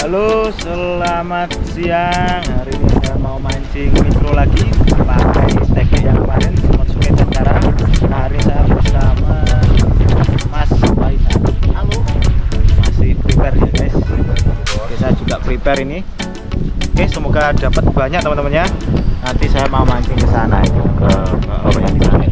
Halo, selamat siang. Hari ini saya mau mancing mikro lagi pakai teknik yang kemarin semut sungai dan cara. Nah, hari ini saya bersama Mas Faisal. Halo. Masih prepare ya guys. Oke, saya juga prepare ini. Oke, semoga dapat banyak teman-temannya. Nanti saya mau mancing ke sana itu ke yang di sana.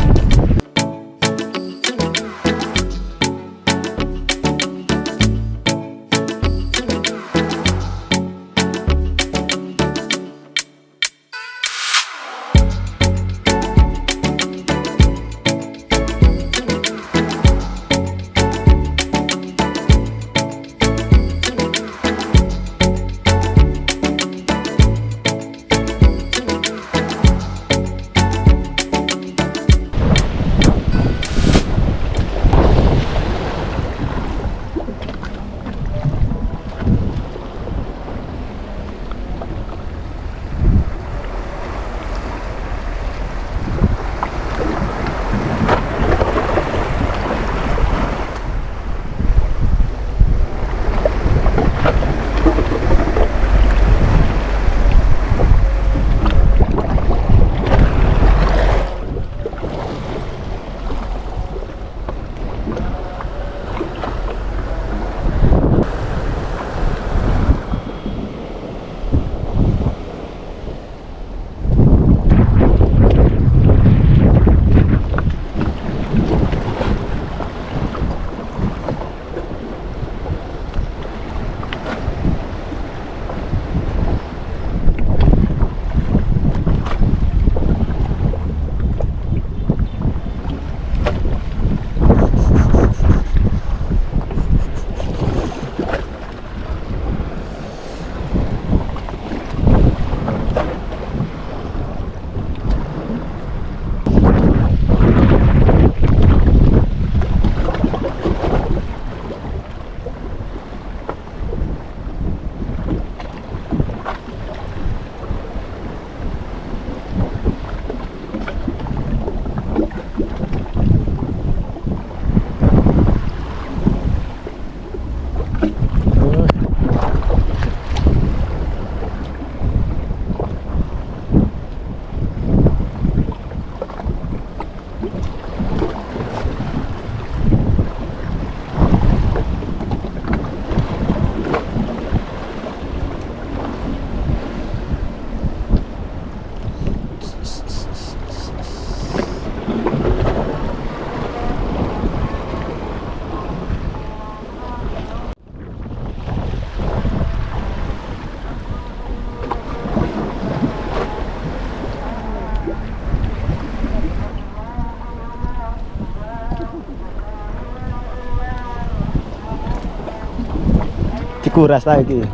Dikuras lagi.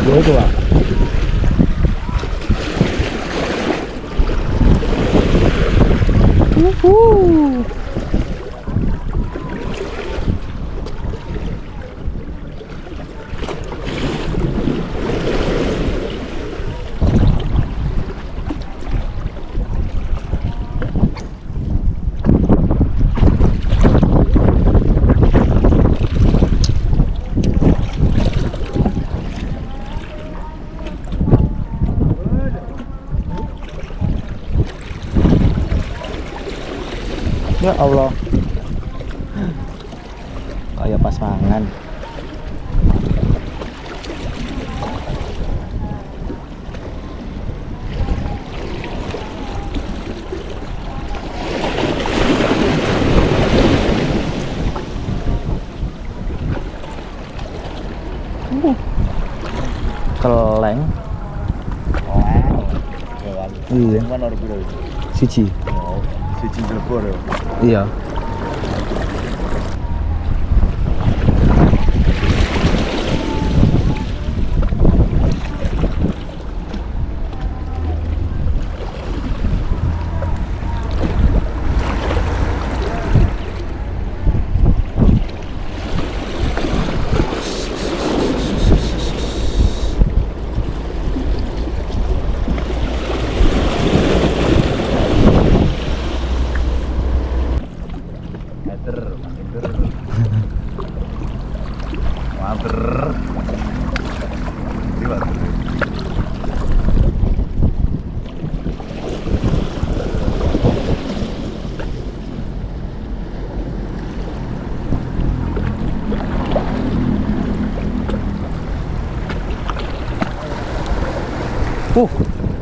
Itu Pak. Ya Allah, kayak pas mangan. Keleng. Iya. Mana orang biru? Siji. Siji jebor ya. Iya.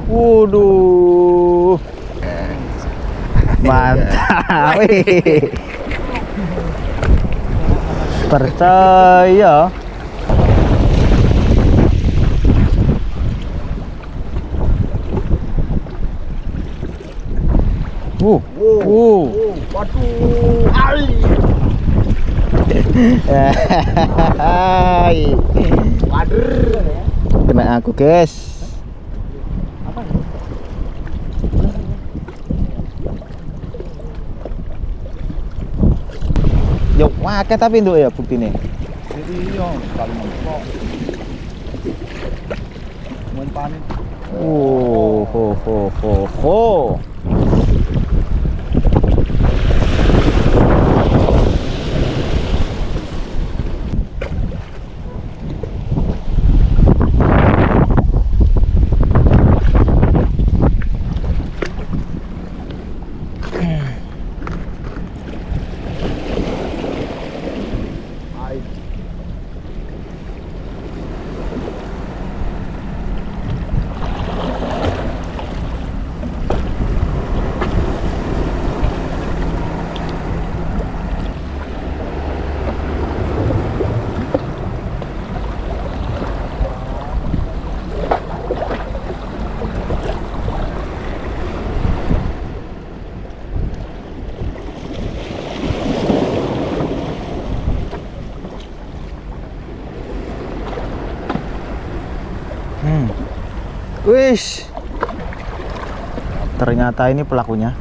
Waduh. Mantap. Percaya. Waduh. Hai. Waduh. Kena aku, guys. Yuk, wakeh tapi nduk ya buktine. Iya, sekali mentok. Mumpane. Ho. Wish. Ternyata ini pelakunya.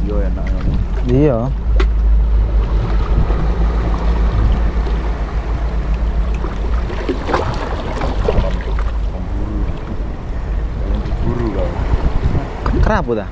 Iya enak. Iya. Kerapu dah.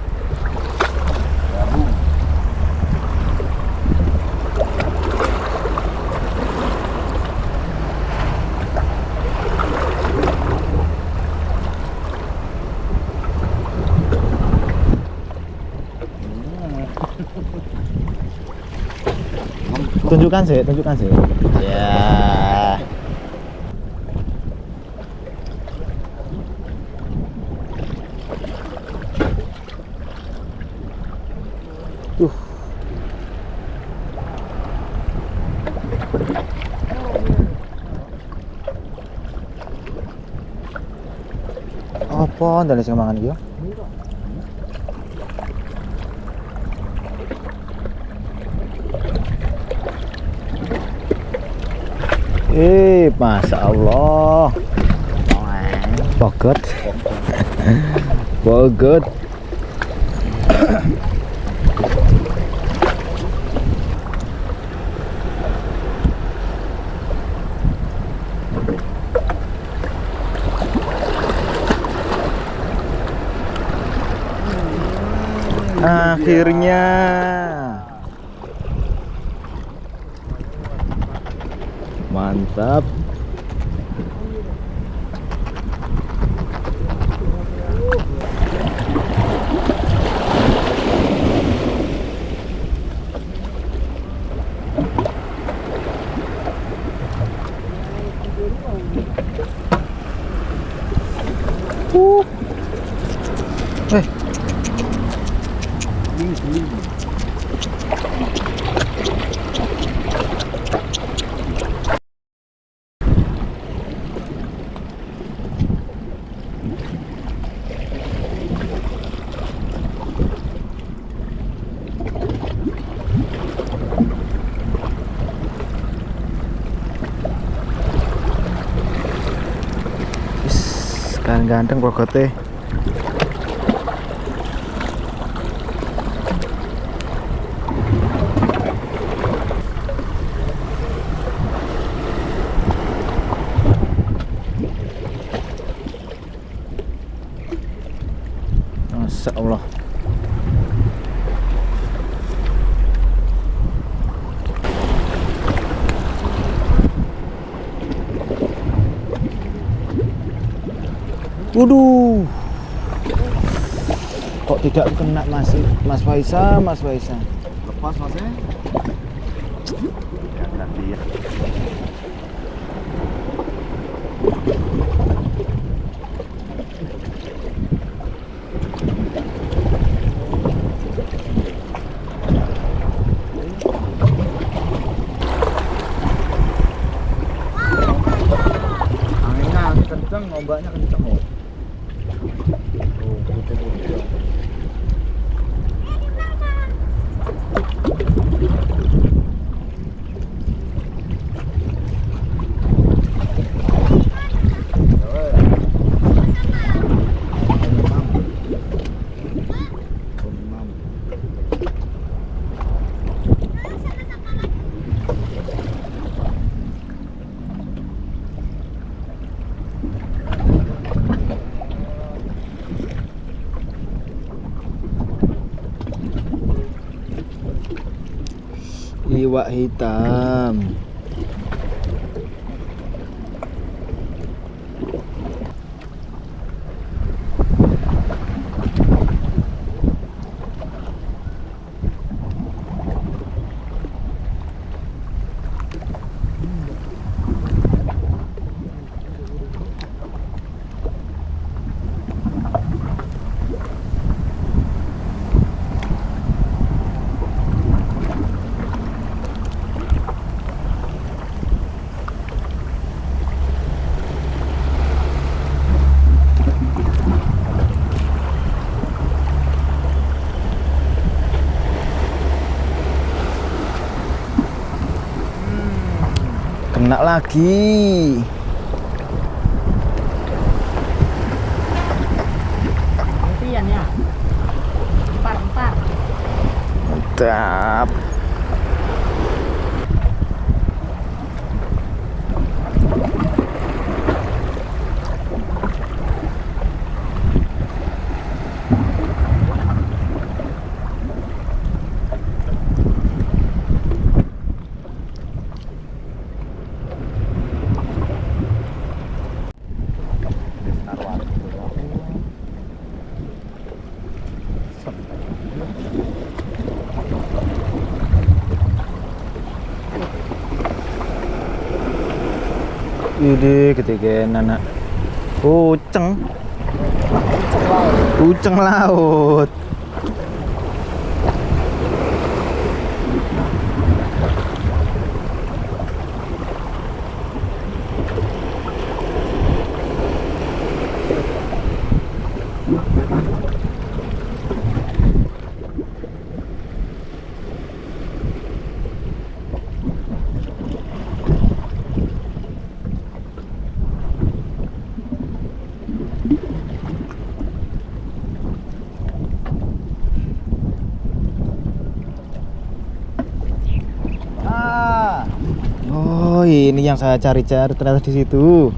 Tunjukkan sih. Ya. Apa dari sing mangan iki? Masya Allah. Bogot. Bogot. Akhirnya mantap. Eh, kan ganteng pokoknya. Masya Allah. Waduh, kok tidak kena Mas Faisal, Mas Faisal. Lepas masnya. Ya tadi ya. Anginnya kenceng, ombaknya kenceng kok. Tuh, gitu tuh. Iwak hitam. Kena lagi. Gantian ya. Empat. Mantap. Ini ketiga anak kuceng laut. Oh, ini yang saya cari-cari ternyata di situ.